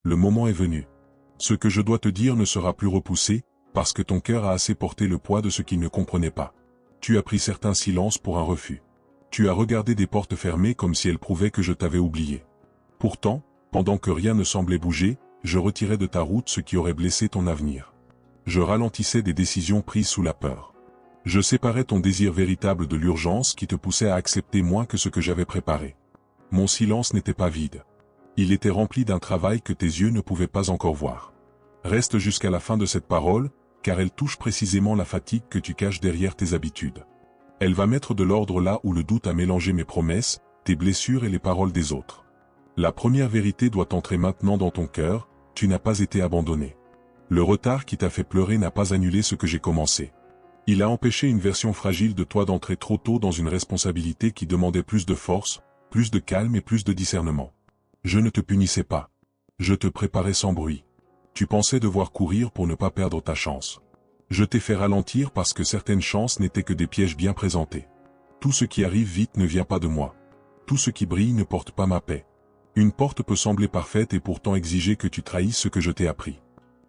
Le moment est venu. Ce que je dois te dire ne sera plus repoussé, parce que ton cœur a assez porté le poids de ce qu'il ne comprenait pas. Tu as pris certains silences pour un refus. Tu as regardé des portes fermées comme si elles prouvaient que je t'avais oublié. Pourtant, pendant que rien ne semblait bouger, je retirais de ta route ce qui aurait blessé ton avenir. Je ralentissais des décisions prises sous la peur. Je séparais ton désir véritable de l'urgence qui te poussait à accepter moins que ce que j'avais préparé. Mon silence n'était pas vide. Il était rempli d'un travail que tes yeux ne pouvaient pas encore voir. Reste jusqu'à la fin de cette parole, car elle touche précisément la fatigue que tu caches derrière tes habitudes. Elle va mettre de l'ordre là où le doute a mélangé mes promesses, tes blessures et les paroles des autres. La première vérité doit entrer maintenant dans ton cœur, tu n'as pas été abandonné. Le retard qui t'a fait pleurer n'a pas annulé ce que j'ai commencé. Il a empêché une version fragile de toi d'entrer trop tôt dans une responsabilité qui demandait plus de force, plus de calme et plus de discernement. Je ne te punissais pas. Je te préparais sans bruit. Tu pensais devoir courir pour ne pas perdre ta chance. Je t'ai fait ralentir parce que certaines chances n'étaient que des pièges bien présentés. Tout ce qui arrive vite ne vient pas de moi. Tout ce qui brille ne porte pas ma paix. Une porte peut sembler parfaite et pourtant exiger que tu trahisses ce que je t'ai appris.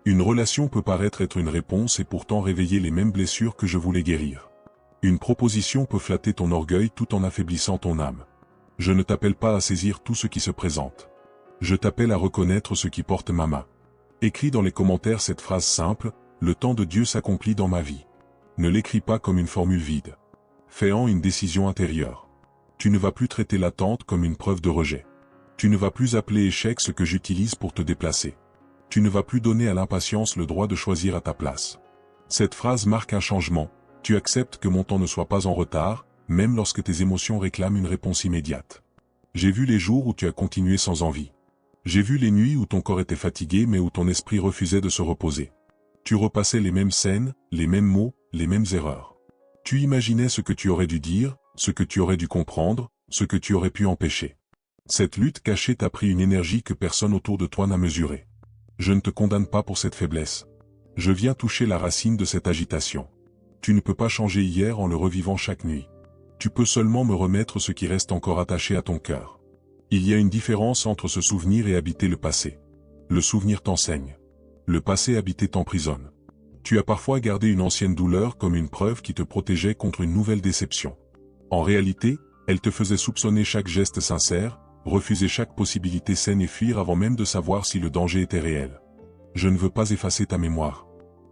Une relation peut paraître être une réponse et pourtant réveiller les mêmes blessures que je voulais guérir. Une proposition peut flatter ton orgueil tout en affaiblissant ton âme. Je ne t'appelle pas à saisir tout ce qui se présente. Je t'appelle à reconnaître ce qui porte ma main. Écris dans les commentaires cette phrase simple, le temps de Dieu s'accomplit dans ma vie. Ne l'écris pas comme une formule vide. Fais-en une décision intérieure. Tu ne vas plus traiter l'attente comme une preuve de rejet. Tu ne vas plus appeler échec ce que j'utilise pour te déplacer. Tu ne vas plus donner à l'impatience le droit de choisir à ta place. Cette phrase marque un changement, tu acceptes que mon temps ne soit pas en retard, même lorsque tes émotions réclament une réponse immédiate. J'ai vu les jours où tu as continué sans envie. J'ai vu les nuits où ton corps était fatigué mais où ton esprit refusait de se reposer. Tu repassais les mêmes scènes, les mêmes mots, les mêmes erreurs. Tu imaginais ce que tu aurais dû dire, ce que tu aurais dû comprendre, ce que tu aurais pu empêcher. Cette lutte cachée t'a pris une énergie que personne autour de toi n'a mesurée. Je ne te condamne pas pour cette faiblesse. Je viens toucher la racine de cette agitation. Tu ne peux pas changer hier en le revivant chaque nuit. Tu peux seulement me remettre ce qui reste encore attaché à ton cœur. Il y a une différence entre se souvenir et habiter le passé. Le souvenir t'enseigne. Le passé habité t'emprisonne. Tu as parfois gardé une ancienne douleur comme une preuve qui te protégeait contre une nouvelle déception. En réalité, elle te faisait soupçonner chaque geste sincère, refuser chaque possibilité saine et fuir avant même de savoir si le danger était réel. Je ne veux pas effacer ta mémoire.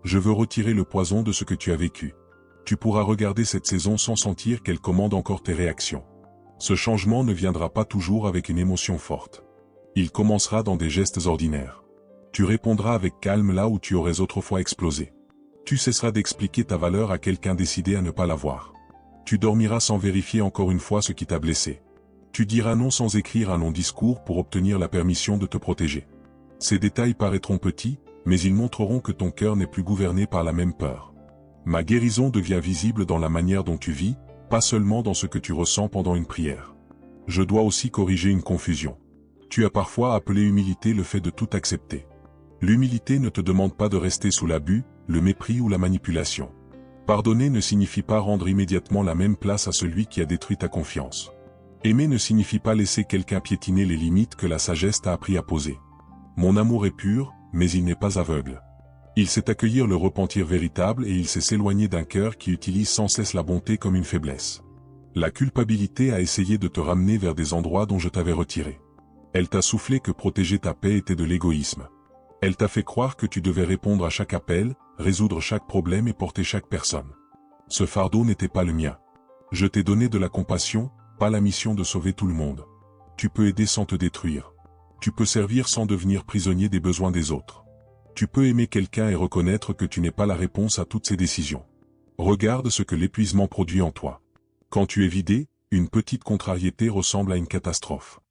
Je veux retirer le poison de ce que tu as vécu. Tu pourras regarder cette saison sans sentir qu'elle commande encore tes réactions. Ce changement ne viendra pas toujours avec une émotion forte. Il commencera dans des gestes ordinaires. Tu répondras avec calme là où tu aurais autrefois explosé. Tu cesseras d'expliquer ta valeur à quelqu'un décidé à ne pas la voir. Tu dormiras sans vérifier encore une fois ce qui t'a blessé. Tu diras non sans écrire un long discours pour obtenir la permission de te protéger. Ces détails paraîtront petits, mais ils montreront que ton cœur n'est plus gouverné par la même peur. Ma guérison devient visible dans la manière dont tu vis, pas seulement dans ce que tu ressens pendant une prière. Je dois aussi corriger une confusion. Tu as parfois appelé humilité le fait de tout accepter. L'humilité ne te demande pas de rester sous l'abus, le mépris ou la manipulation. Pardonner ne signifie pas rendre immédiatement la même place à celui qui a détruit ta confiance. Aimer ne signifie pas laisser quelqu'un piétiner les limites que la sagesse t'a appris à poser. Mon amour est pur, mais il n'est pas aveugle. Il sait accueillir le repentir véritable et il sait s'éloigner d'un cœur qui utilise sans cesse la bonté comme une faiblesse. La culpabilité a essayé de te ramener vers des endroits dont je t'avais retiré. Elle t'a soufflé que protéger ta paix était de l'égoïsme. Elle t'a fait croire que tu devais répondre à chaque appel, résoudre chaque problème et porter chaque personne. Ce fardeau n'était pas le mien. Je t'ai donné de la compassion, pas la mission de sauver tout le monde. Tu peux aider sans te détruire. Tu peux servir sans devenir prisonnier des besoins des autres. Tu peux aimer quelqu'un et reconnaître que tu n'es pas la réponse à toutes ses décisions. Regarde ce que l'épuisement produit en toi. Quand tu es vidé, une petite contrariété ressemble à une catastrophe.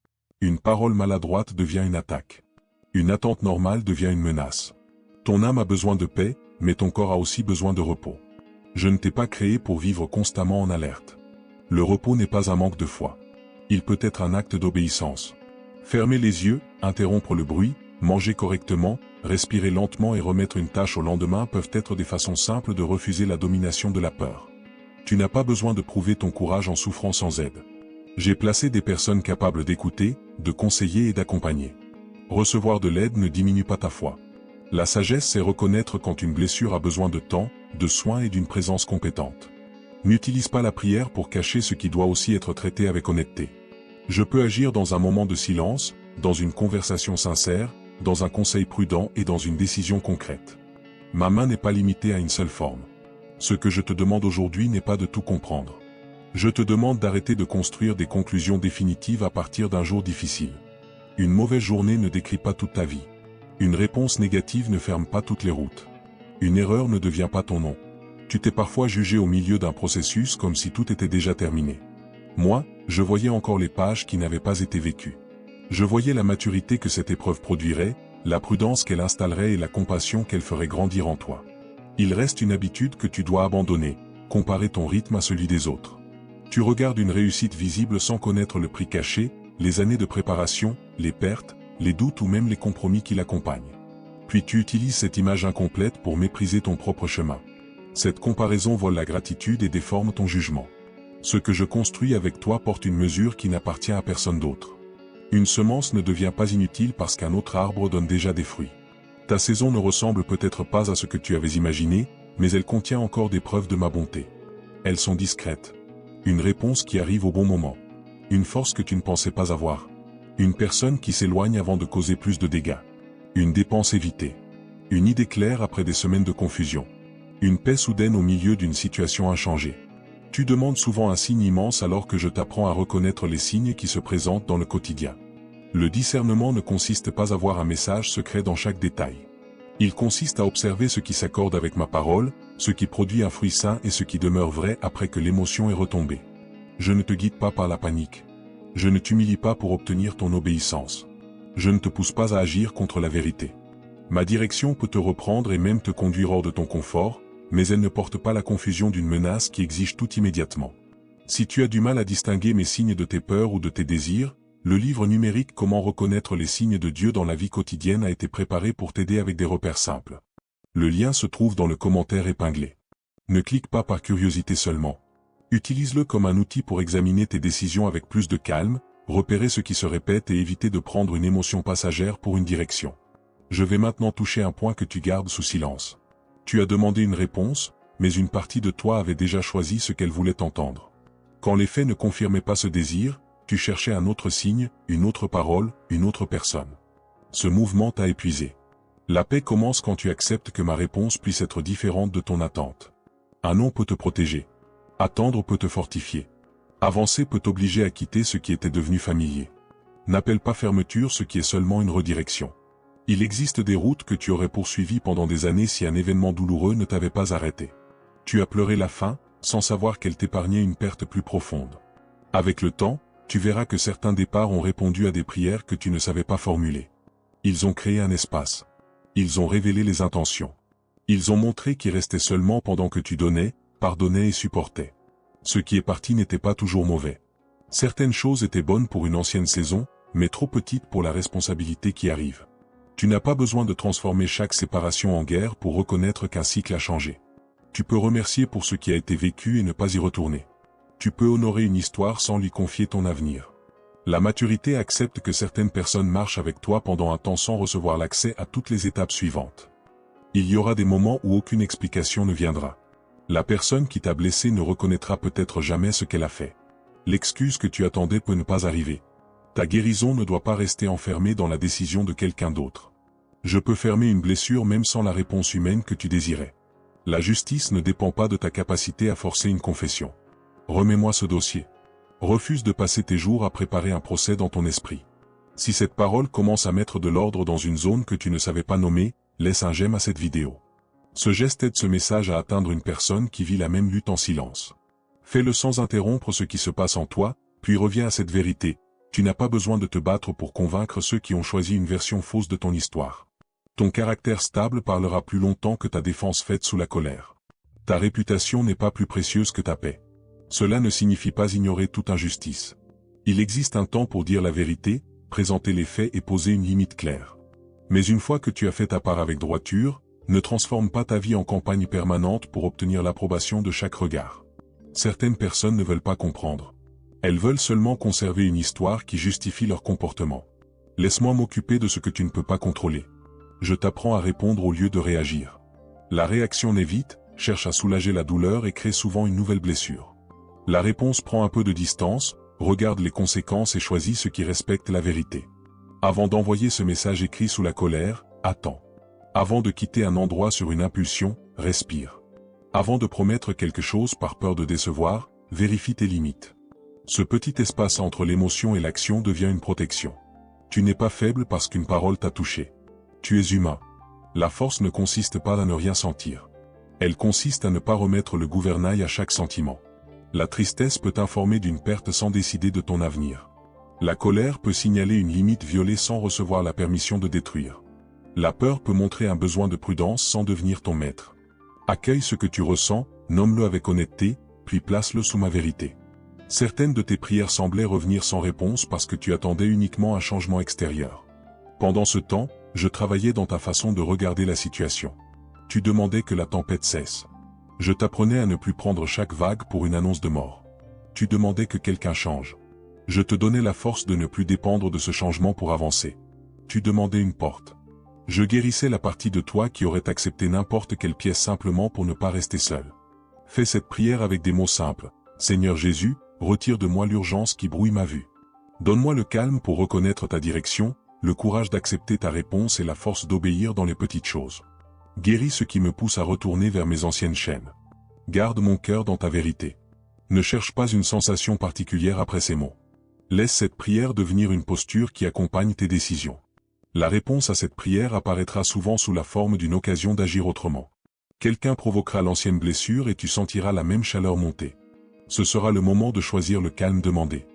Une parole maladroite devient une attaque. Une attente normale devient une menace. Ton âme a besoin de paix, mais ton corps a aussi besoin de repos. Je ne t'ai pas créé pour vivre constamment en alerte. Le repos n'est pas un manque de foi. Il peut être un acte d'obéissance. Fermer les yeux, interrompre le bruit, manger correctement, respirer lentement et remettre une tâche au lendemain peuvent être des façons simples de refuser la domination de la peur. Tu n'as pas besoin de prouver ton courage en souffrant sans aide. J'ai placé des personnes capables d'écouter, de conseiller et d'accompagner. Recevoir de l'aide ne diminue pas ta foi. La sagesse, c'est reconnaître quand une blessure a besoin de temps, de soins et d'une présence compétente. N'utilise pas la prière pour cacher ce qui doit aussi être traité avec honnêteté. Je peux agir dans un moment de silence, dans une conversation sincère, dans un conseil prudent et dans une décision concrète. Ma main n'est pas limitée à une seule forme. Ce que je te demande aujourd'hui n'est pas de tout comprendre. Je te demande d'arrêter de construire des conclusions définitives à partir d'un jour difficile. Une mauvaise journée ne décrit pas toute ta vie. Une réponse négative ne ferme pas toutes les routes. Une erreur ne devient pas ton nom. Tu t'es parfois jugé au milieu d'un processus comme si tout était déjà terminé. Moi, je voyais encore les pages qui n'avaient pas été vécues. Je voyais la maturité que cette épreuve produirait, la prudence qu'elle installerait et la compassion qu'elle ferait grandir en toi. Il reste une habitude que tu dois abandonner, comparer ton rythme à celui des autres. Tu regardes une réussite visible sans connaître le prix caché, les années de préparation, les pertes, les doutes ou même les compromis qui l'accompagnent. Puis tu utilises cette image incomplète pour mépriser ton propre chemin. Cette comparaison vole la gratitude et déforme ton jugement. Ce que je construis avec toi porte une mesure qui n'appartient à personne d'autre. Une semence ne devient pas inutile parce qu'un autre arbre donne déjà des fruits. Ta saison ne ressemble peut-être pas à ce que tu avais imaginé, mais elle contient encore des preuves de ma bonté. Elles sont discrètes. Une réponse qui arrive au bon moment. Une force que tu ne pensais pas avoir. Une personne qui s'éloigne avant de causer plus de dégâts. Une dépense évitée. Une idée claire après des semaines de confusion. Une paix soudaine au milieu d'une situation inchangée. Tu demandes souvent un signe immense alors que je t'apprends à reconnaître les signes qui se présentent dans le quotidien. Le discernement ne consiste pas à voir un message secret dans chaque détail. Il consiste à observer ce qui s'accorde avec ma parole, ce qui produit un fruit sain et ce qui demeure vrai après que l'émotion est retombée. Je ne te guide pas par la panique. Je ne t'humilie pas pour obtenir ton obéissance. Je ne te pousse pas à agir contre la vérité. Ma direction peut te reprendre et même te conduire hors de ton confort, mais elle ne porte pas la confusion d'une menace qui exige tout immédiatement. Si tu as du mal à distinguer mes signes de tes peurs ou de tes désirs, le livre numérique Comment reconnaître les signes de Dieu dans la vie quotidienne a été préparé pour t'aider avec des repères simples. Le lien se trouve dans le commentaire épinglé. Ne clique pas par curiosité seulement. Utilise-le comme un outil pour examiner tes décisions avec plus de calme, repérer ce qui se répète et éviter de prendre une émotion passagère pour une direction. Je vais maintenant toucher un point que tu gardes sous silence. Tu as demandé une réponse, mais une partie de toi avait déjà choisi ce qu'elle voulait entendre. Quand les faits ne confirmaient pas ce désir, tu cherchais un autre signe, une autre parole, une autre personne. Ce mouvement t'a épuisé. La paix commence quand tu acceptes que ma réponse puisse être différente de ton attente. Un non peut te protéger. Attendre peut te fortifier. Avancer peut t'obliger à quitter ce qui était devenu familier. N'appelle pas fermeture ce qui est seulement une redirection. Il existe des routes que tu aurais poursuivies pendant des années si un événement douloureux ne t'avait pas arrêté. Tu as pleuré la faim, sans savoir qu'elle t'épargnait une perte plus profonde. Avec le temps, tu verras que certains départs ont répondu à des prières que tu ne savais pas formuler. Ils ont créé un espace. Ils ont révélé les intentions. Ils ont montré qu'ils restaient seulement pendant que tu donnais, pardonnais et supportais. Ce qui est parti n'était pas toujours mauvais. Certaines choses étaient bonnes pour une ancienne saison, mais trop petites pour la responsabilité qui arrive. Tu n'as pas besoin de transformer chaque séparation en guerre pour reconnaître qu'un cycle a changé. Tu peux remercier pour ce qui a été vécu et ne pas y retourner. Tu peux honorer une histoire sans lui confier ton avenir. La maturité accepte que certaines personnes marchent avec toi pendant un temps sans recevoir l'accès à toutes les étapes suivantes. Il y aura des moments où aucune explication ne viendra. La personne qui t'a blessé ne reconnaîtra peut-être jamais ce qu'elle a fait. L'excuse que tu attendais peut ne pas arriver. Ta guérison ne doit pas rester enfermée dans la décision de quelqu'un d'autre. Je peux fermer une blessure même sans la réponse humaine que tu désirais. La justice ne dépend pas de ta capacité à forcer une confession. Remets-moi ce dossier. Refuse de passer tes jours à préparer un procès dans ton esprit. Si cette parole commence à mettre de l'ordre dans une zone que tu ne savais pas nommer, laisse un j'aime à cette vidéo. Ce geste aide ce message à atteindre une personne qui vit la même lutte en silence. Fais-le sans interrompre ce qui se passe en toi, puis reviens à cette vérité. Tu n'as pas besoin de te battre pour convaincre ceux qui ont choisi une version fausse de ton histoire. Ton caractère stable parlera plus longtemps que ta défense faite sous la colère. Ta réputation n'est pas plus précieuse que ta paix. Cela ne signifie pas ignorer toute injustice. Il existe un temps pour dire la vérité, présenter les faits et poser une limite claire. Mais une fois que tu as fait ta part avec droiture, ne transforme pas ta vie en campagne permanente pour obtenir l'approbation de chaque regard. Certaines personnes ne veulent pas comprendre. Elles veulent seulement conserver une histoire qui justifie leur comportement. Laisse-moi m'occuper de ce que tu ne peux pas contrôler. Je t'apprends à répondre au lieu de réagir. La réaction naît vite, cherche à soulager la douleur et crée souvent une nouvelle blessure. La réponse prend un peu de distance, regarde les conséquences et choisit ce qui respecte la vérité. Avant d'envoyer ce message écrit sous la colère, attends. Avant de quitter un endroit sur une impulsion, respire. Avant de promettre quelque chose par peur de décevoir, vérifie tes limites. Ce petit espace entre l'émotion et l'action devient une protection. Tu n'es pas faible parce qu'une parole t'a touché. Tu es humain. La force ne consiste pas à ne rien sentir. Elle consiste à ne pas remettre le gouvernail à chaque sentiment. La tristesse peut t'informer d'une perte sans décider de ton avenir. La colère peut signaler une limite violée sans recevoir la permission de détruire. La peur peut montrer un besoin de prudence sans devenir ton maître. Accueille ce que tu ressens, nomme-le avec honnêteté, puis place-le sous ma vérité. Certaines de tes prières semblaient revenir sans réponse parce que tu attendais uniquement un changement extérieur. Pendant ce temps, je travaillais dans ta façon de regarder la situation. Tu demandais que la tempête cesse. Je t'apprenais à ne plus prendre chaque vague pour une annonce de mort. Tu demandais que quelqu'un change. Je te donnais la force de ne plus dépendre de ce changement pour avancer. Tu demandais une porte. Je guérissais la partie de toi qui aurait accepté n'importe quelle pièce simplement pour ne pas rester seul. Fais cette prière avec des mots simples. Seigneur Jésus, retire de moi l'urgence qui brouille ma vue. Donne-moi le calme pour reconnaître ta direction, le courage d'accepter ta réponse et la force d'obéir dans les petites choses. Guéris ce qui me pousse à retourner vers mes anciennes chaînes. Garde mon cœur dans ta vérité. Ne cherche pas une sensation particulière après ces mots. Laisse cette prière devenir une posture qui accompagne tes décisions. La réponse à cette prière apparaîtra souvent sous la forme d'une occasion d'agir autrement. Quelqu'un provoquera l'ancienne blessure et tu sentiras la même chaleur monter. Ce sera le moment de choisir le calme demandé.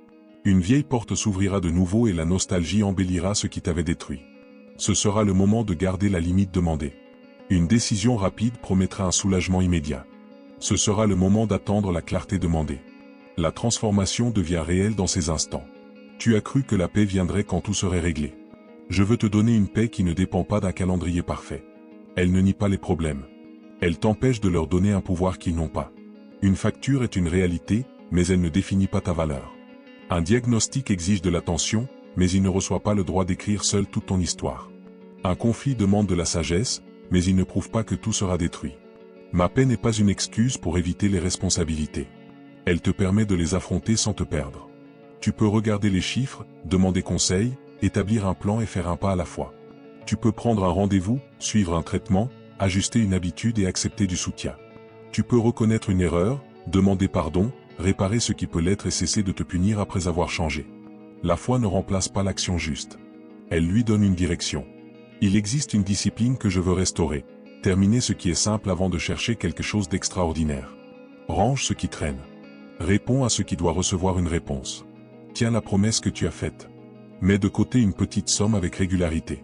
Une vieille porte s'ouvrira de nouveau et la nostalgie embellira ce qui t'avait détruit. Ce sera le moment de garder la limite demandée. Une décision rapide promettra un soulagement immédiat. Ce sera le moment d'attendre la clarté demandée. La transformation devient réelle dans ces instants. Tu as cru que la paix viendrait quand tout serait réglé. Je veux te donner une paix qui ne dépend pas d'un calendrier parfait. Elle ne nie pas les problèmes. Elle t'empêche de leur donner un pouvoir qu'ils n'ont pas. Une facture est une réalité, mais elle ne définit pas ta valeur. Un diagnostic exige de l'attention, mais il ne reçoit pas le droit d'écrire seul toute ton histoire. Un conflit demande de la sagesse, mais il ne prouve pas que tout sera détruit. Ma paix n'est pas une excuse pour éviter les responsabilités. Elle te permet de les affronter sans te perdre. Tu peux regarder les chiffres, demander conseil, établir un plan et faire un pas à la fois. Tu peux prendre un rendez-vous, suivre un traitement, ajuster une habitude et accepter du soutien. Tu peux reconnaître une erreur, demander pardon, réparer ce qui peut l'être et cesser de te punir après avoir changé. La foi ne remplace pas l'action juste. Elle lui donne une direction. Il existe une discipline que je veux restaurer. Terminer ce qui est simple avant de chercher quelque chose d'extraordinaire. Range ce qui traîne. Réponds à ce qui doit recevoir une réponse. Tiens la promesse que tu as faite. Mets de côté une petite somme avec régularité.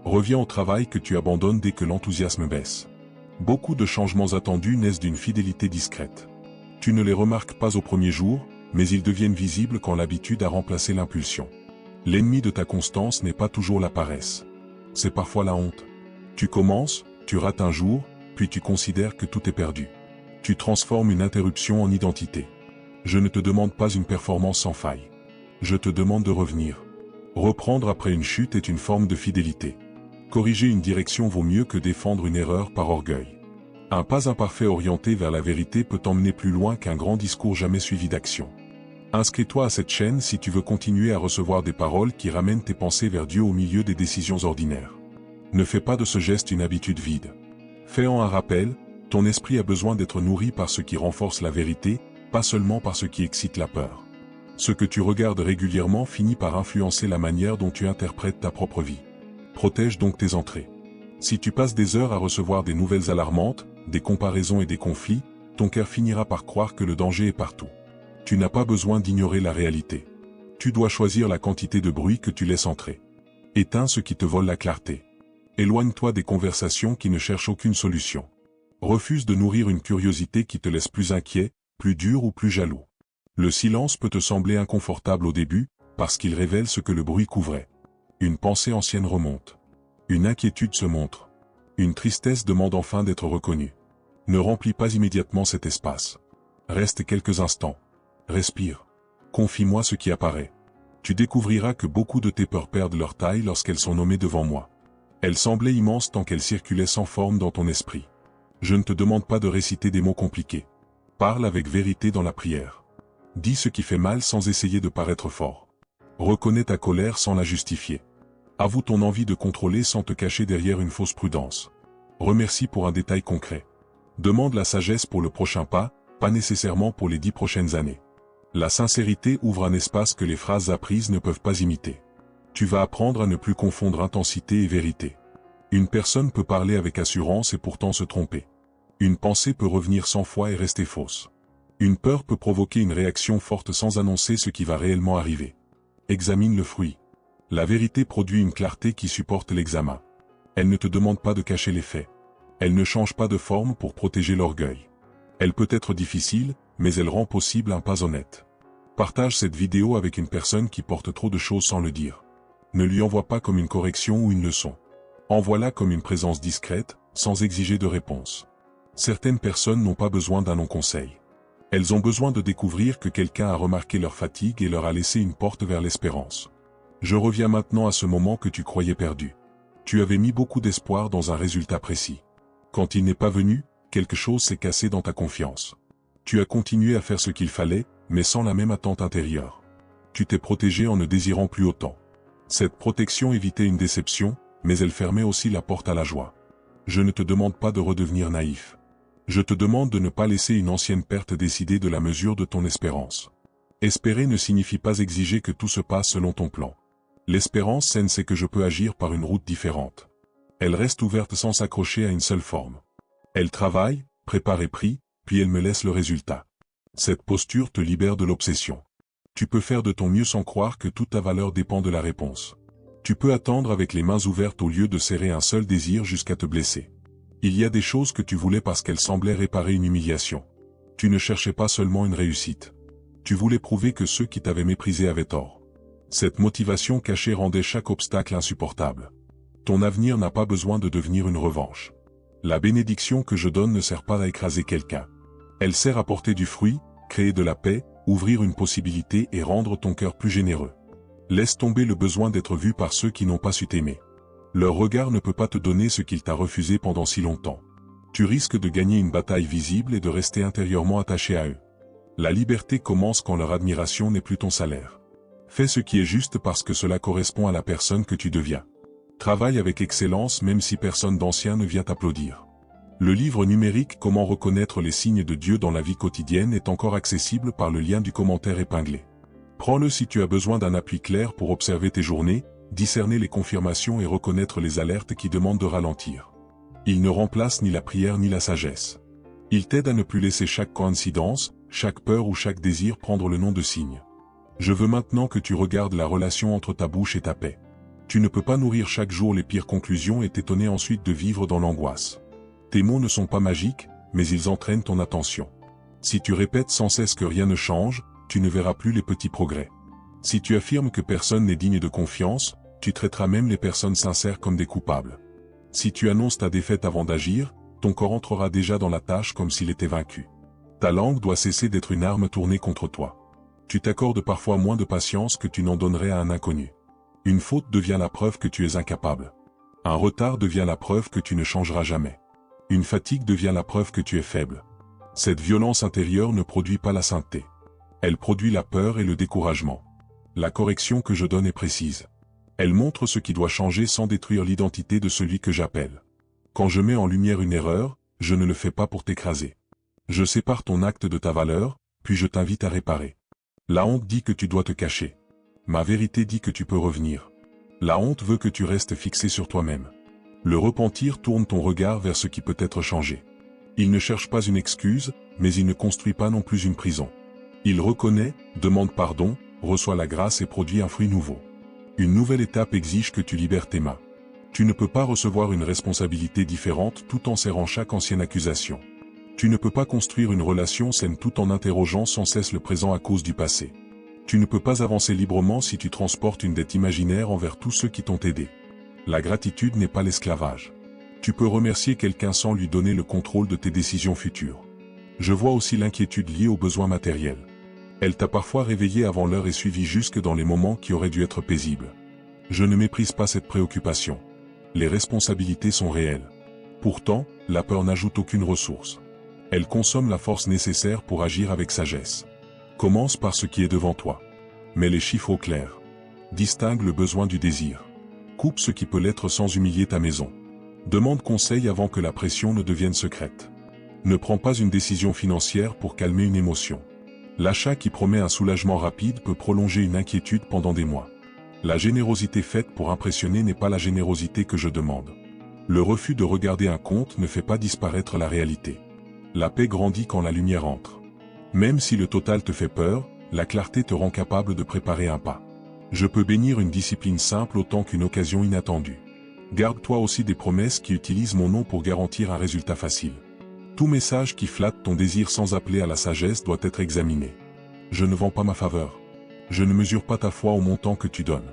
Reviens au travail que tu abandonnes dès que l'enthousiasme baisse. Beaucoup de changements attendus naissent d'une fidélité discrète. Tu ne les remarques pas au premier jour, mais ils deviennent visibles quand l'habitude a remplacé l'impulsion. L'ennemi de ta constance n'est pas toujours la paresse. C'est parfois la honte. Tu commences, tu rates un jour, puis tu considères que tout est perdu. Tu transformes une interruption en identité. Je ne te demande pas une performance sans faille. Je te demande de revenir. Reprendre après une chute est une forme de fidélité. Corriger une direction vaut mieux que défendre une erreur par orgueil. Un pas imparfait orienté vers la vérité peut t'emmener plus loin qu'un grand discours jamais suivi d'action. Inscris-toi à cette chaîne si tu veux continuer à recevoir des paroles qui ramènent tes pensées vers Dieu au milieu des décisions ordinaires. Ne fais pas de ce geste une habitude vide. Fais-en un rappel, ton esprit a besoin d'être nourri par ce qui renforce la vérité, pas seulement par ce qui excite la peur. Ce que tu regardes régulièrement finit par influencer la manière dont tu interprètes ta propre vie. Protège donc tes entrées. Si tu passes des heures à recevoir des nouvelles alarmantes, des comparaisons et des conflits, ton cœur finira par croire que le danger est partout. Tu n'as pas besoin d'ignorer la réalité. Tu dois choisir la quantité de bruit que tu laisses entrer. Éteins ce qui te vole la clarté. Éloigne-toi des conversations qui ne cherchent aucune solution. Refuse de nourrir une curiosité qui te laisse plus inquiet, plus dur ou plus jaloux. Le silence peut te sembler inconfortable au début, parce qu'il révèle ce que le bruit couvrait. Une pensée ancienne remonte. Une inquiétude se montre. Une tristesse demande enfin d'être reconnue. Ne remplis pas immédiatement cet espace. Reste quelques instants. Respire. Confie-moi ce qui apparaît. Tu découvriras que beaucoup de tes peurs perdent leur taille lorsqu'elles sont nommées devant moi. Elles semblaient immenses tant qu'elles circulaient sans forme dans ton esprit. Je ne te demande pas de réciter des mots compliqués. Parle avec vérité dans la prière. Dis ce qui fait mal sans essayer de paraître fort. Reconnais ta colère sans la justifier. Avoue ton envie de contrôler sans te cacher derrière une fausse prudence. Remercie pour un détail concret. Demande la sagesse pour le prochain pas, pas nécessairement pour les 10 prochaines années. La sincérité ouvre un espace que les phrases apprises ne peuvent pas imiter. Tu vas apprendre à ne plus confondre intensité et vérité. Une personne peut parler avec assurance et pourtant se tromper. Une pensée peut revenir 100 fois et rester fausse. Une peur peut provoquer une réaction forte sans annoncer ce qui va réellement arriver. Examine le fruit. La vérité produit une clarté qui supporte l'examen. Elle ne te demande pas de cacher les faits. Elle ne change pas de forme pour protéger l'orgueil. Elle peut être difficile, mais elle rend possible un pas honnête. Partage cette vidéo avec une personne qui porte trop de choses sans le dire. Ne lui envoie pas comme une correction ou une leçon. Envoie-la comme une présence discrète, sans exiger de réponse. Certaines personnes n'ont pas besoin d'un long conseil. Elles ont besoin de découvrir que quelqu'un a remarqué leur fatigue et leur a laissé une porte vers l'espérance. Je reviens maintenant à ce moment que tu croyais perdu. Tu avais mis beaucoup d'espoir dans un résultat précis. Quand il n'est pas venu, quelque chose s'est cassé dans ta confiance. Tu as continué à faire ce qu'il fallait, mais sans la même attente intérieure. Tu t'es protégé en ne désirant plus autant. Cette protection évitait une déception, mais elle fermait aussi la porte à la joie. Je ne te demande pas de redevenir naïf. Je te demande de ne pas laisser une ancienne perte décider de la mesure de ton espérance. Espérer ne signifie pas exiger que tout se passe selon ton plan. L'espérance saine, c'est que je peux agir par une route différente. Elle reste ouverte sans s'accrocher à une seule forme. Elle travaille, prépare et prie, puis elle me laisse le résultat. Cette posture te libère de l'obsession. Tu peux faire de ton mieux sans croire que toute ta valeur dépend de la réponse. Tu peux attendre avec les mains ouvertes au lieu de serrer un seul désir jusqu'à te blesser. Il y a des choses que tu voulais parce qu'elles semblaient réparer une humiliation. Tu ne cherchais pas seulement une réussite. Tu voulais prouver que ceux qui t'avaient méprisé avaient tort. Cette motivation cachée rendait chaque obstacle insupportable. Ton avenir n'a pas besoin de devenir une revanche. La bénédiction que je donne ne sert pas à écraser quelqu'un. Elle sert à porter du fruit, créer de la paix, ouvrir une possibilité et rendre ton cœur plus généreux. Laisse tomber le besoin d'être vu par ceux qui n'ont pas su t'aimer. Leur regard ne peut pas te donner ce qu'il t'a refusé pendant si longtemps. Tu risques de gagner une bataille visible et de rester intérieurement attaché à eux. La liberté commence quand leur admiration n'est plus ton salaire. Fais ce qui est juste parce que cela correspond à la personne que tu deviens. Travaille avec excellence même si personne d'ancien ne vient t'applaudir. Le livre numérique Comment reconnaître les signes de Dieu dans la vie quotidienne est encore accessible par le lien du commentaire épinglé. Prends-le si tu as besoin d'un appui clair pour observer tes journées, discerner les confirmations et reconnaître les alertes qui demandent de ralentir. Il ne remplace ni la prière ni la sagesse. Il t'aide à ne plus laisser chaque coïncidence, chaque peur ou chaque désir prendre le nom de signe. Je veux maintenant que tu regardes la relation entre ta bouche et ta paix. Tu ne peux pas nourrir chaque jour les pires conclusions et t'étonner ensuite de vivre dans l'angoisse. Tes mots ne sont pas magiques, mais ils entraînent ton attention. Si tu répètes sans cesse que rien ne change, tu ne verras plus les petits progrès. Si tu affirmes que personne n'est digne de confiance, tu traiteras même les personnes sincères comme des coupables. Si tu annonces ta défaite avant d'agir, ton corps entrera déjà dans la tâche comme s'il était vaincu. Ta langue doit cesser d'être une arme tournée contre toi. Tu t'accordes parfois moins de patience que tu n'en donnerais à un inconnu. Une faute devient la preuve que tu es incapable. Un retard devient la preuve que tu ne changeras jamais. Une fatigue devient la preuve que tu es faible. Cette violence intérieure ne produit pas la sainteté. Elle produit la peur et le découragement. La correction que je donne est précise. Elle montre ce qui doit changer sans détruire l'identité de celui que j'appelle. Quand je mets en lumière une erreur, je ne le fais pas pour t'écraser. Je sépare ton acte de ta valeur, puis je t'invite à réparer. La honte dit que tu dois te cacher. Ma vérité dit que tu peux revenir. La honte veut que tu restes fixé sur toi-même. Le repentir tourne ton regard vers ce qui peut être changé. Il ne cherche pas une excuse, mais il ne construit pas non plus une prison. Il reconnaît, demande pardon, reçoit la grâce et produit un fruit nouveau. Une nouvelle étape exige que tu libères tes mains. Tu ne peux pas recevoir une responsabilité différente tout en serrant chaque ancienne accusation. Tu ne peux pas construire une relation saine tout en interrogeant sans cesse le présent à cause du passé. Tu ne peux pas avancer librement si tu transportes une dette imaginaire envers tous ceux qui t'ont aidé. La gratitude n'est pas l'esclavage. Tu peux remercier quelqu'un sans lui donner le contrôle de tes décisions futures. Je vois aussi l'inquiétude liée aux besoins matériels. Elle t'a parfois réveillé avant l'heure et suivi jusque dans les moments qui auraient dû être paisibles. Je ne méprise pas cette préoccupation. Les responsabilités sont réelles. Pourtant, la peur n'ajoute aucune ressource. Elle consomme la force nécessaire pour agir avec sagesse. Commence par ce qui est devant toi. Mets les chiffres au clair. Distingue le besoin du désir. Coupe ce qui peut l'être sans humilier ta maison. Demande conseil avant que la pression ne devienne secrète. Ne prends pas une décision financière pour calmer une émotion. L'achat qui promet un soulagement rapide peut prolonger une inquiétude pendant des mois. La générosité faite pour impressionner n'est pas la générosité que je demande. Le refus de regarder un compte ne fait pas disparaître la réalité. La paix grandit quand la lumière entre. Même si le total te fait peur, la clarté te rend capable de préparer un pas. Je peux bénir une discipline simple autant qu'une occasion inattendue. Garde-toi aussi des promesses qui utilisent mon nom pour garantir un résultat facile. Tout message qui flatte ton désir sans appeler à la sagesse doit être examiné. Je ne vends pas ma faveur. Je ne mesure pas ta foi au montant que tu donnes.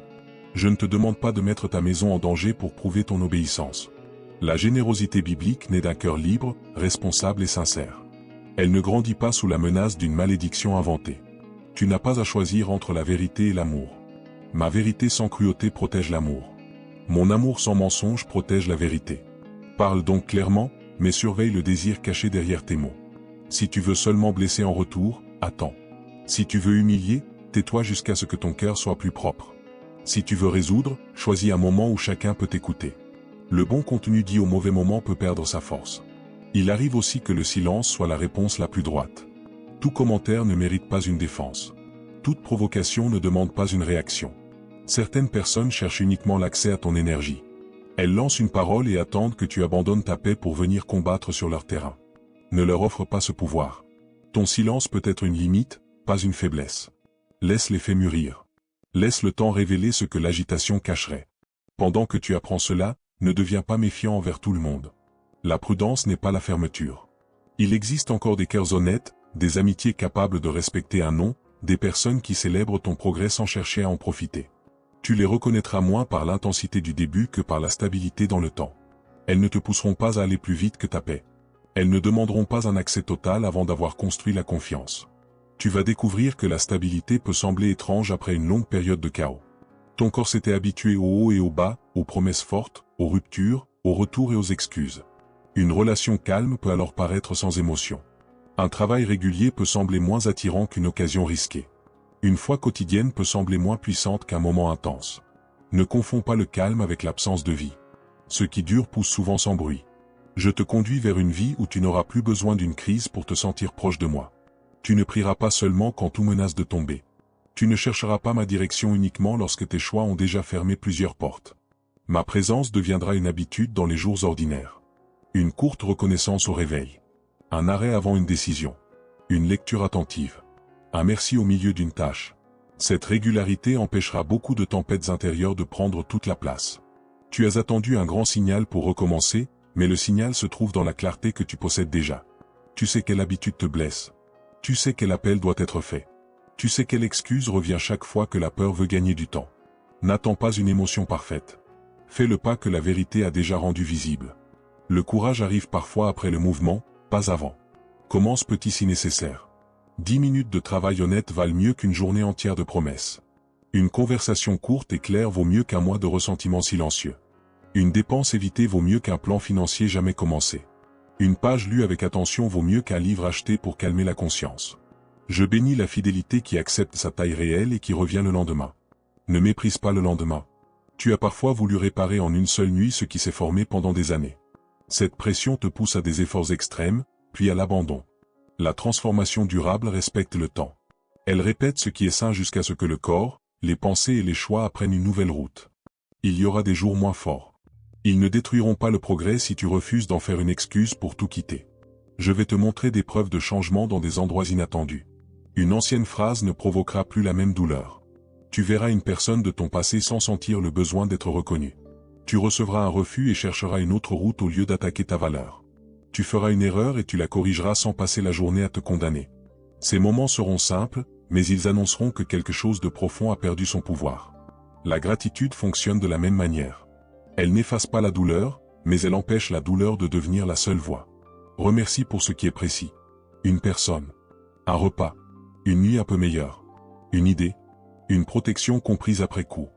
Je ne te demande pas de mettre ta maison en danger pour prouver ton obéissance. La générosité biblique naît d'un cœur libre, responsable et sincère. Elle ne grandit pas sous la menace d'une malédiction inventée. Tu n'as pas à choisir entre la vérité et l'amour. Ma vérité sans cruauté protège l'amour. Mon amour sans mensonge protège la vérité. Parle donc clairement, mais surveille le désir caché derrière tes mots. Si tu veux seulement blesser en retour, attends. Si tu veux humilier, tais-toi jusqu'à ce que ton cœur soit plus propre. Si tu veux résoudre, choisis un moment où chacun peut t'écouter. Le bon contenu dit au mauvais moment peut perdre sa force. Il arrive aussi que le silence soit la réponse la plus droite. Tout commentaire ne mérite pas une défense. Toute provocation ne demande pas une réaction. Certaines personnes cherchent uniquement l'accès à ton énergie. Elles lancent une parole et attendent que tu abandonnes ta paix pour venir combattre sur leur terrain. Ne leur offre pas ce pouvoir. Ton silence peut être une limite, pas une faiblesse. Laisse les faits mûrir. Laisse le temps révéler ce que l'agitation cacherait. Pendant que tu apprends cela, ne deviens pas méfiant envers tout le monde. La prudence n'est pas la fermeture. Il existe encore des cœurs honnêtes, des amitiés capables de respecter un nom, des personnes qui célèbrent ton progrès sans chercher à en profiter. Tu les reconnaîtras moins par l'intensité du début que par la stabilité dans le temps. Elles ne te pousseront pas à aller plus vite que ta paix. Elles ne demanderont pas un accès total avant d'avoir construit la confiance. Tu vas découvrir que la stabilité peut sembler étrange après une longue période de chaos. Ton corps s'était habitué au haut et au bas, aux promesses fortes, aux ruptures, aux retours et aux excuses. Une relation calme peut alors paraître sans émotion. Un travail régulier peut sembler moins attirant qu'une occasion risquée. Une foi quotidienne peut sembler moins puissante qu'un moment intense. Ne confonds pas le calme avec l'absence de vie. Ce qui dure pousse souvent sans bruit. Je te conduis vers une vie où tu n'auras plus besoin d'une crise pour te sentir proche de moi. Tu ne prieras pas seulement quand tout menace de tomber. Tu ne chercheras pas ma direction uniquement lorsque tes choix ont déjà fermé plusieurs portes. Ma présence deviendra une habitude dans les jours ordinaires. Une courte reconnaissance au réveil. Un arrêt avant une décision. Une lecture attentive. Un merci au milieu d'une tâche. Cette régularité empêchera beaucoup de tempêtes intérieures de prendre toute la place. Tu as attendu un grand signal pour recommencer, mais le signal se trouve dans la clarté que tu possèdes déjà. Tu sais quelle habitude te blesse. Tu sais quel appel doit être fait. Tu sais quelle excuse revient chaque fois que la peur veut gagner du temps. N'attends pas une émotion parfaite. Fais le pas que la vérité a déjà rendu visible. Le courage arrive parfois après le mouvement, pas avant. Commence petit si nécessaire. 10 minutes de travail honnête valent mieux qu'une journée entière de promesses. Une conversation courte et claire vaut mieux qu'un mois de ressentiment silencieux. Une dépense évitée vaut mieux qu'un plan financier jamais commencé. Une page lue avec attention vaut mieux qu'un livre acheté pour calmer la conscience. Je bénis la fidélité qui accepte sa taille réelle et qui revient le lendemain. Ne méprise pas le lendemain. Tu as parfois voulu réparer en une seule nuit ce qui s'est formé pendant des années. Cette pression te pousse à des efforts extrêmes, puis à l'abandon. La transformation durable respecte le temps. Elle répète ce qui est sain jusqu'à ce que le corps, les pensées et les choix apprennent une nouvelle route. Il y aura des jours moins forts. Ils ne détruiront pas le progrès si tu refuses d'en faire une excuse pour tout quitter. Je vais te montrer des preuves de changement dans des endroits inattendus. Une ancienne phrase ne provoquera plus la même douleur. Tu verras une personne de ton passé sans sentir le besoin d'être reconnue. Tu recevras un refus et chercheras une autre route au lieu d'attaquer ta valeur. Tu feras une erreur et tu la corrigeras sans passer la journée à te condamner. Ces moments seront simples, mais ils annonceront que quelque chose de profond a perdu son pouvoir. La gratitude fonctionne de la même manière. Elle n'efface pas la douleur, mais elle empêche la douleur de devenir la seule voie. Remercie pour ce qui est précis. Une personne. Un repas. Une nuit un peu meilleure. Une idée. Une protection comprise après coup.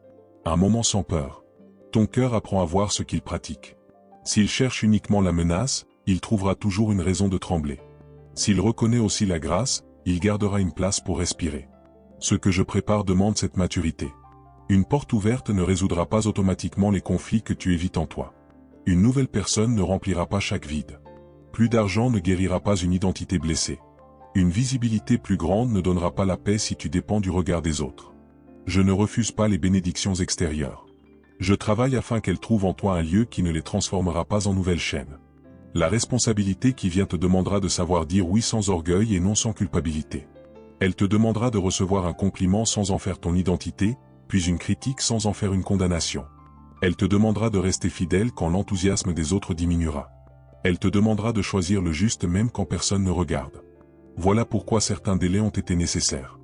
Un moment sans peur. Ton cœur apprend à voir ce qu'il pratique. S'il cherche uniquement la menace, il trouvera toujours une raison de trembler. S'il reconnaît aussi la grâce, il gardera une place pour respirer. Ce que je prépare demande cette maturité. Une porte ouverte ne résoudra pas automatiquement les conflits que tu évites en toi. Une nouvelle personne ne remplira pas chaque vide. Plus d'argent ne guérira pas une identité blessée. Une visibilité plus grande ne donnera pas la paix si tu dépends du regard des autres. Je ne refuse pas les bénédictions extérieures. Je travaille afin qu'elles trouvent en toi un lieu qui ne les transformera pas en nouvelles chaînes. La responsabilité qui vient te demandera de savoir dire oui sans orgueil et non sans culpabilité. Elle te demandera de recevoir un compliment sans en faire ton identité, puis une critique sans en faire une condamnation. Elle te demandera de rester fidèle quand l'enthousiasme des autres diminuera. Elle te demandera de choisir le juste même quand personne ne regarde. Voilà pourquoi certains délais ont été nécessaires.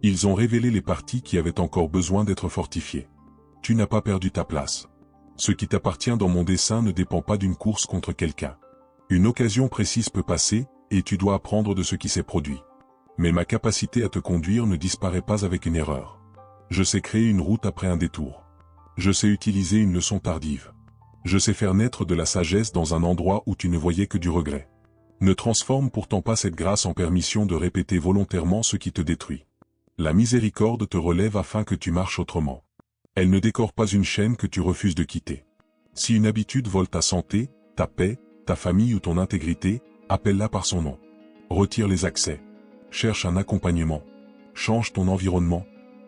Ils ont révélé les parties qui avaient encore besoin d'être fortifiées. Tu n'as pas perdu ta place. Ce qui t'appartient dans mon dessein ne dépend pas d'une course contre quelqu'un. Une occasion précise peut passer, et tu dois apprendre de ce qui s'est produit. Mais ma capacité à te conduire ne disparaît pas avec une erreur. Je sais créer une route après un détour. Je sais utiliser une leçon tardive. Je sais faire naître de la sagesse dans un endroit où tu ne voyais que du regret. Ne transforme pourtant pas cette grâce en permission de répéter volontairement ce qui te détruit. La miséricorde te relève afin que tu marches autrement. Elle ne décore pas une chaîne que tu refuses de quitter. Si une habitude vole ta santé, ta paix, ta famille ou ton intégrité, appelle-la par son nom. Retire les accès. Cherche un accompagnement. Change ton environnement.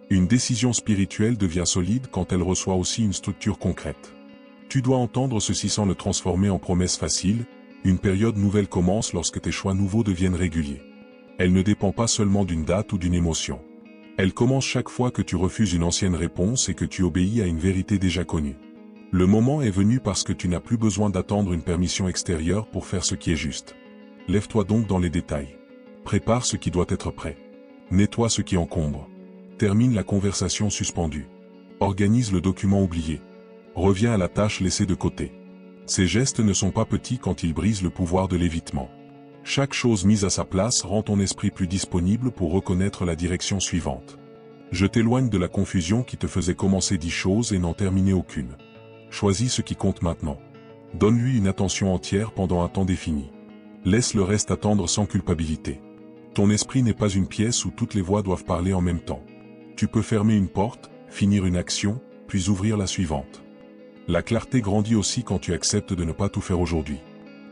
Une décision spirituelle devient solide quand elle reçoit aussi une structure concrète. Tu dois entendre ceci sans le transformer en promesse facile. Une période nouvelle commence lorsque tes choix nouveaux deviennent réguliers. Elle ne dépend pas seulement d'une date ou d'une émotion. Elle commence chaque fois que tu refuses une ancienne réponse et que tu obéis à une vérité déjà connue. Le moment est venu parce que tu n'as plus besoin d'attendre une permission extérieure pour faire ce qui est juste. Lève-toi donc dans les détails. Prépare ce qui doit être prêt. Nettoie ce qui encombre. Termine la conversation suspendue. Organise le document oublié. Reviens à la tâche laissée de côté. Ces gestes ne sont pas petits quand ils brisent le pouvoir de l'évitement. Chaque chose mise à sa place rend ton esprit plus disponible pour reconnaître la direction suivante. Je t'éloigne de la confusion qui te faisait commencer 10 choses et n'en terminer aucune. Choisis ce qui compte maintenant. Donne-lui une attention entière pendant un temps défini. Laisse le reste attendre sans culpabilité. Ton esprit n'est pas une pièce où toutes les voix doivent parler en même temps. Tu peux fermer une porte, finir une action, puis ouvrir la suivante. La clarté grandit aussi quand tu acceptes de ne pas tout faire aujourd'hui.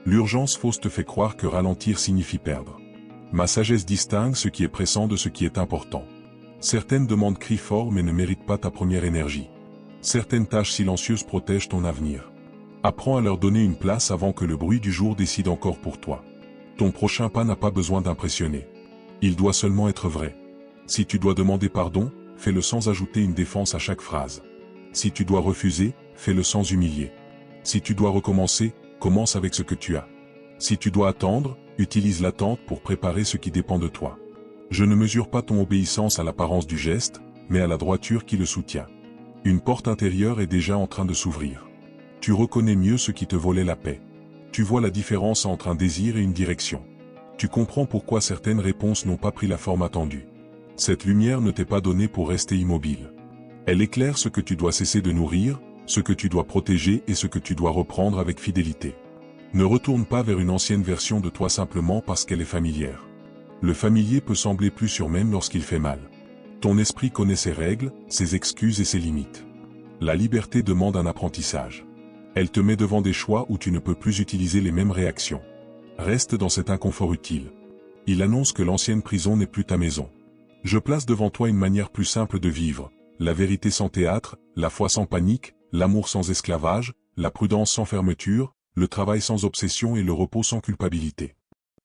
L'urgence fausse te fait croire que ralentir signifie perdre. Ma sagesse distingue ce qui est pressant de ce qui est important. Certaines demandes crient fort mais ne méritent pas ta première énergie. Certaines tâches silencieuses protègent ton avenir. Apprends à leur donner une place avant que le bruit du jour décide encore pour toi. Ton prochain pas n'a pas besoin d'impressionner. Il doit seulement être vrai. Si tu dois demander pardon, fais-le sans ajouter une défense à chaque phrase. Si tu dois refuser, fais-le sans humilier. Si tu dois recommencer, commence avec ce que tu as. Si tu dois attendre, utilise l'attente pour préparer ce qui dépend de toi. Je ne mesure pas ton obéissance à l'apparence du geste, mais à la droiture qui le soutient. Une porte intérieure est déjà en train de s'ouvrir. Tu reconnais mieux ce qui te volait la paix. Tu vois la différence entre un désir et une direction. Tu comprends pourquoi certaines réponses n'ont pas pris la forme attendue. Cette lumière ne t'est pas donnée pour rester immobile. Elle éclaire ce que tu dois cesser de nourrir, ce que tu dois protéger et ce que tu dois reprendre avec fidélité. Ne retourne pas vers une ancienne version de toi simplement parce qu'elle est familière. Le familier peut sembler plus sûr même lorsqu'il fait mal. Ton esprit connaît ses règles, ses excuses et ses limites. La liberté demande un apprentissage. Elle te met devant des choix où tu ne peux plus utiliser les mêmes réactions. Reste dans cet inconfort utile. Il annonce que l'ancienne prison n'est plus ta maison. Je place devant toi une manière plus simple de vivre, la vérité sans théâtre, la foi sans panique, l'amour sans esclavage, la prudence sans fermeture, le travail sans obsession et le repos sans culpabilité.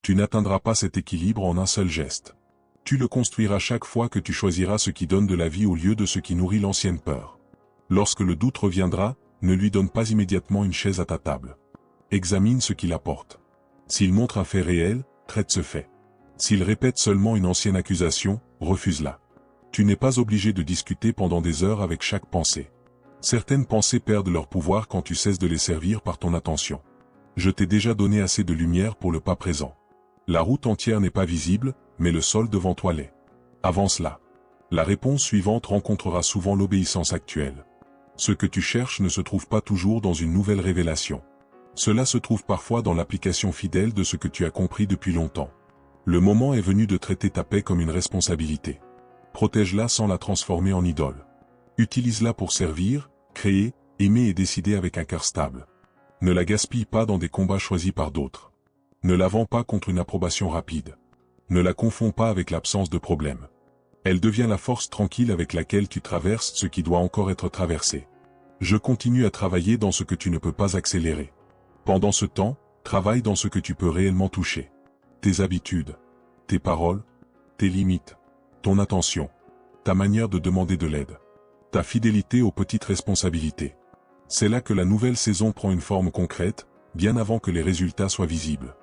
Tu n'atteindras pas cet équilibre en un seul geste. Tu le construiras chaque fois que tu choisiras ce qui donne de la vie au lieu de ce qui nourrit l'ancienne peur. Lorsque le doute reviendra, ne lui donne pas immédiatement une chaise à ta table. Examine ce qu'il apporte. S'il montre un fait réel, traite ce fait. S'il répète seulement une ancienne accusation, refuse-la. Tu n'es pas obligé de discuter pendant des heures avec chaque pensée. Certaines pensées perdent leur pouvoir quand tu cesses de les servir par ton attention. Je t'ai déjà donné assez de lumière pour le pas présent. La route entière n'est pas visible, mais le sol devant toi l'est. Avant cela, la réponse suivante rencontrera souvent l'obéissance actuelle. Ce que tu cherches ne se trouve pas toujours dans une nouvelle révélation. Cela se trouve parfois dans l'application fidèle de ce que tu as compris depuis longtemps. Le moment est venu de traiter ta paix comme une responsabilité. Protège-la sans la transformer en idole. Utilise-la pour servir, créer, aimer et décider avec un cœur stable. Ne la gaspille pas dans des combats choisis par d'autres. Ne la vends pas contre une approbation rapide. Ne la confonds pas avec l'absence de problème. Elle devient la force tranquille avec laquelle tu traverses ce qui doit encore être traversé. Je continue à travailler dans ce que tu ne peux pas accélérer. Pendant ce temps, travaille dans ce que tu peux réellement toucher. Tes habitudes, tes paroles, tes limites, ton attention, ta manière de demander de l'aide, ta fidélité aux petites responsabilités. C'est là que la nouvelle saison prend une forme concrète, bien avant que les résultats soient visibles.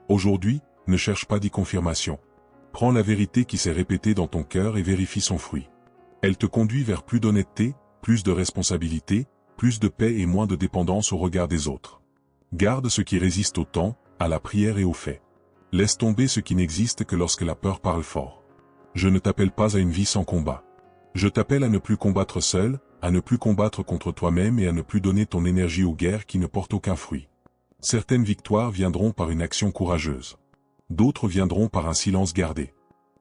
Aujourd'hui, ne cherche pas d'y confirmation. Prends la vérité qui s'est répétée dans ton cœur et vérifie son fruit. Elle te conduit vers plus d'honnêteté, plus de responsabilité, plus de paix et moins de dépendance au regard des autres. Garde ce qui résiste au temps, à la prière et aux faits. Laisse tomber ce qui n'existe que lorsque la peur parle fort. Je ne t'appelle pas à une vie sans combat. Je t'appelle à ne plus combattre seul, à ne plus combattre contre toi-même et à ne plus donner ton énergie aux guerres qui ne portent aucun fruit. Certaines victoires viendront par une action courageuse. D'autres viendront par un silence gardé.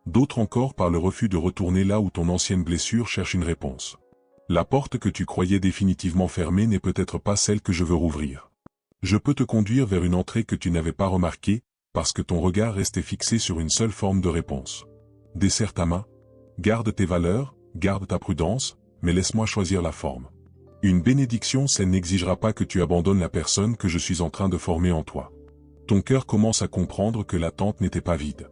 D'autres encore par le refus de retourner là où ton ancienne blessure cherche une réponse. La porte que tu croyais définitivement fermée n'est peut-être pas celle que je veux rouvrir. Je peux te conduire vers une entrée que tu n'avais pas remarquée, parce que ton regard restait fixé sur une seule forme de réponse. Desserre ta main, garde tes valeurs, garde ta prudence, mais laisse-moi choisir la forme. Une bénédiction saine n'exigera pas que tu abandonnes la personne que je suis en train de former en toi. Ton cœur commence à comprendre que l'attente n'était pas vide.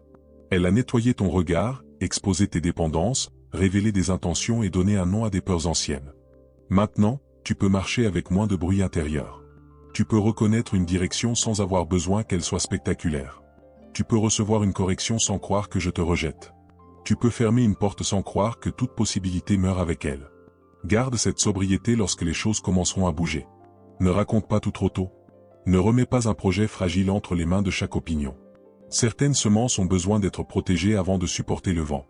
Elle a nettoyé ton regard, exposé tes dépendances, révélé des intentions et donné un nom à des peurs anciennes. Maintenant, tu peux marcher avec moins de bruit intérieur. Tu peux reconnaître une direction sans avoir besoin qu'elle soit spectaculaire. Tu peux recevoir une correction sans croire que je te rejette. Tu peux fermer une porte sans croire que toute possibilité meurt avec elle. Garde cette sobriété lorsque les choses commenceront à bouger. Ne raconte pas tout trop tôt. Ne remets pas un projet fragile entre les mains de chaque opinion. Certaines semences ont besoin d'être protégées avant de supporter le vent.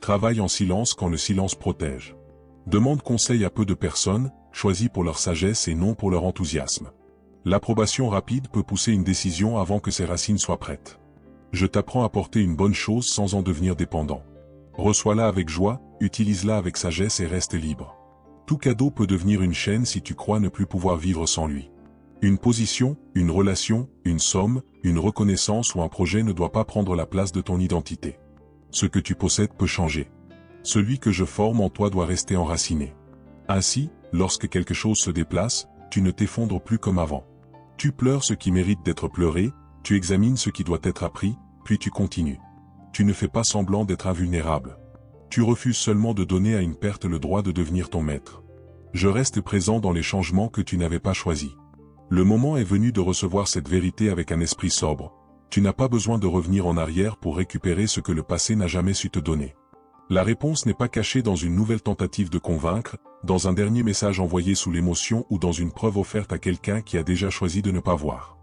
Travaille en silence quand le silence protège. Demande conseil à peu de personnes, choisis pour leur sagesse et non pour leur enthousiasme. L'approbation rapide peut pousser une décision avant que ses racines soient prêtes. Je t'apprends à porter une bonne chose sans en devenir dépendant. Reçois-la avec joie, utilise-la avec sagesse et reste libre. Tout cadeau peut devenir une chaîne si tu crois ne plus pouvoir vivre sans lui. Une position, une relation, une somme, une reconnaissance ou un projet ne doit pas prendre la place de ton identité. Ce que tu possèdes peut changer. Celui que je forme en toi doit rester enraciné. Ainsi, lorsque quelque chose se déplace, tu ne t'effondres plus comme avant. Tu pleures ce qui mérite d'être pleuré, tu examines ce qui doit être appris, puis tu continues. Tu ne fais pas semblant d'être invulnérable. Tu refuses seulement de donner à une perte le droit de devenir ton maître. Je reste présent dans les changements que tu n'avais pas choisis. Le moment est venu de recevoir cette vérité avec un esprit sobre. Tu n'as pas besoin de revenir en arrière pour récupérer ce que le passé n'a jamais su te donner. La réponse n'est pas cachée dans une nouvelle tentative de convaincre, dans un dernier message envoyé sous l'émotion ou dans une preuve offerte à quelqu'un qui a déjà choisi de ne pas voir.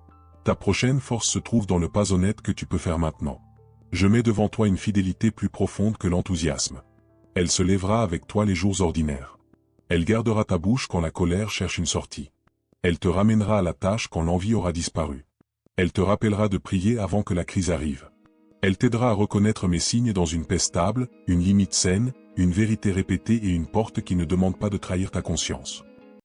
Ta prochaine force se trouve dans le pas honnête que tu peux faire maintenant. Je mets devant toi une fidélité plus profonde que l'enthousiasme. Elle se lèvera avec toi les jours ordinaires. Elle gardera ta bouche quand la colère cherche une sortie. Elle te ramènera à la tâche quand l'envie aura disparu. Elle te rappellera de prier avant que la crise arrive. Elle t'aidera à reconnaître mes signes dans une paix stable, une limite saine, une vérité répétée et une porte qui ne demande pas de trahir ta conscience.